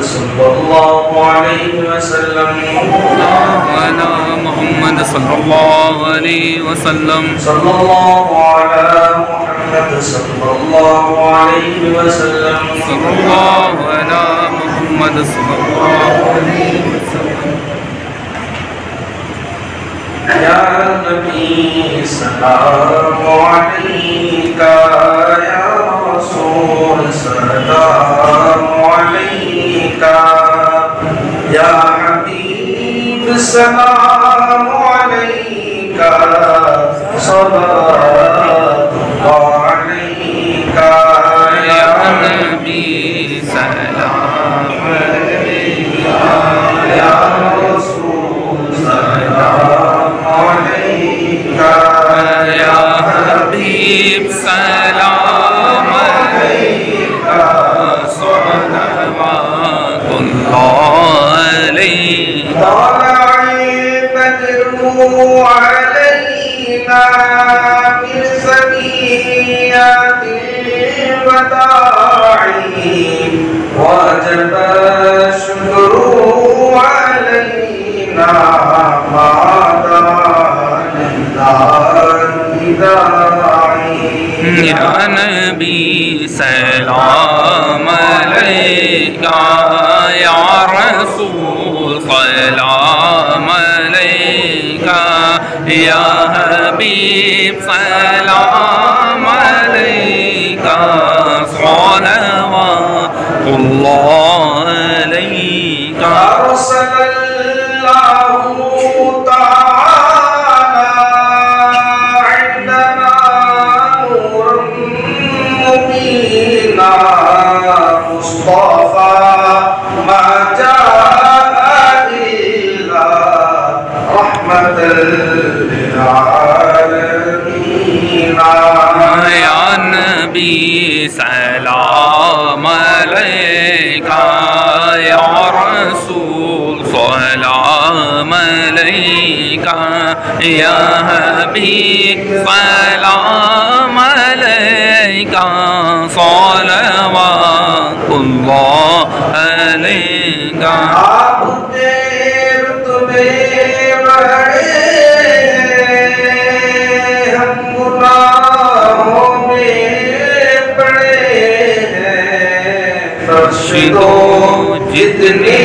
صلى الله عليه وسلم على محمد صلى الله عليه وسلم صلى الله على محمد صلى الله عليه وسلم صلى الله على محمد صلى الله عليه وسلم يا نبي سلام عليك يا رسول سلام عليك يا حبيب سلام عليك صلاة الله عليك يا نبي سلام عليك يا رسول سلام عليك يا حبيب سلام عليك صلوات الله عليك طلع البدر علينا من ثنيات الوداع وجب الشكر علينا ما دام لله داعي يا نبي سلام عليك يا رسول سلام عليك يا حبيب سلام عليك صلوات الله عليك أرسل الله تعالى عندنا نورا مبينا مصطفى ما جاء إلا رحمة للعالمين يا نبي سلام عليك يا رسول سلام عليك يا حبيب سلام عليك صلوات الله عليك آپ تمہیں بڑے ہم گناہوں میں پڑے ہیں فرشتوں جتنے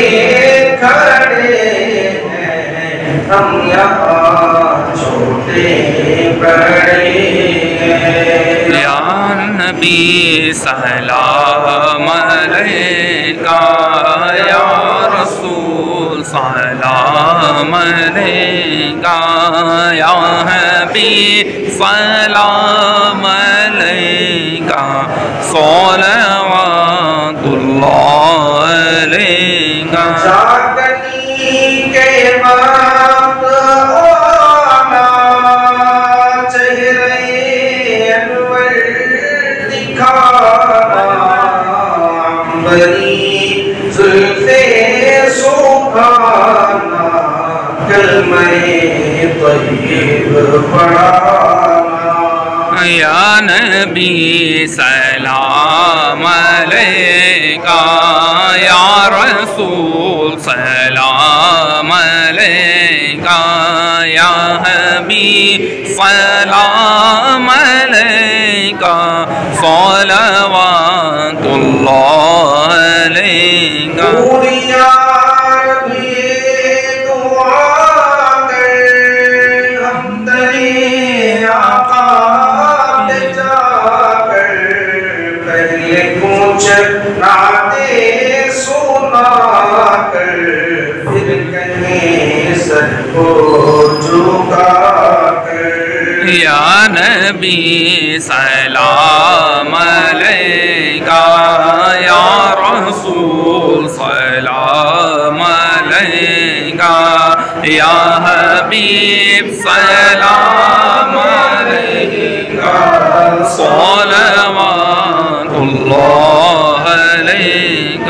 کھڑے ہیں ہم یہاں چھوٹے بڑے ہیں یا نبی سلام علیک یا رسول سلام علیک یا حبیب سلام علیک صلوات اللہ علیک چاندنی کے وقت آنا چہرے انور دکھانا عنبری زلفیں سبحانا کلمہ طیب پڑھانا یا نبی سلام علیک یا رسول سلام علیک یا حبیب سلام علیک صلوات اللہ علیک پوریا بھی دعا کر ہم تیرے آقا پہ جا کر پہلے کچھ نعتیں سنا کر پھر کہیں سر کو جھکا کر یا نبی سلام علیک یا رسول سلام علیک یا حبیب سلام علیک صلوات اللہ علیک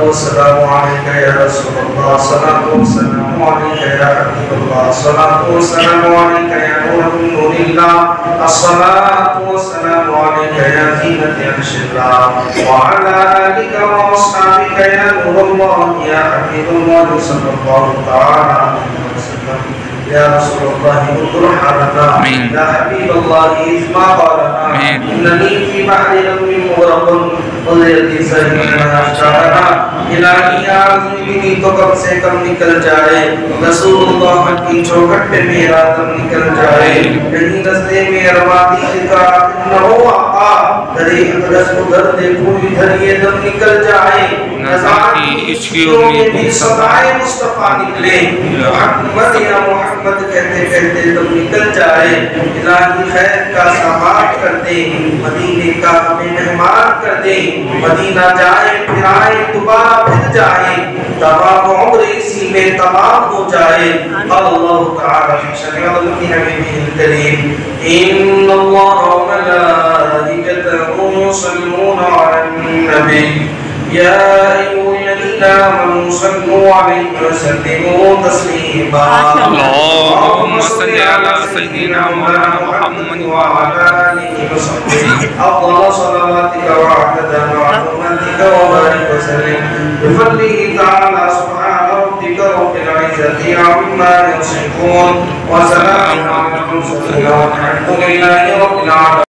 والسلام عليك يا رسول الله الصلاة والسلام عليك يا حبيب الله الصلاة والسلام عليك يا نور من نور الله الصلاة والسلام عليك يا زينة عرش الله وعلى آلك وأصحابك يا نور الله يا حبيب الله صلى الله تعالى عليه وسلم يا رسول الله انظر حالنا يا حبيب الله إثم قالنا إنني في بحر لم مغرق وضيتي سهلنا أشعرنا إلهي آزمینی تو کم سے کم نکل جائے رسول اللہ کی چوکھٹ پہ میرا دم نکل جائے کہیں رستے میں ارمادی کا نہ ہو آقا درے اقدس کو در دیکھو ادھر یہ دم نکل جائے نظاتی عشقیوں میں بھی صدائے مصطفیٰ نکلے محمد یا محمد کہتے کہتے دم نکل جائے الہی خیر کا سامان کر دے مدینے کا ہمیں مہمان کر دے مدینہ جائے پھر آئے دوبارہ پھر جائے تمام عمر اسی میں تمام ہو جائے اللہ تعالی فی شریع النبی الکریم ان اللہ وملائکتہ یصلون علی النبی یا ایھا الذین آمنوا صلوا علیہ وسلموا تسلیما اللهم صل على سيدنا مولانا محمد وعلى آلہ وصحبہ افضل صلواتک وعدد معلوماتک وبارک وسلم بفضله تعالى سبحان ربك رب العزة عما يصفون وسلام على المرسلين والحمد لله رب العالمين.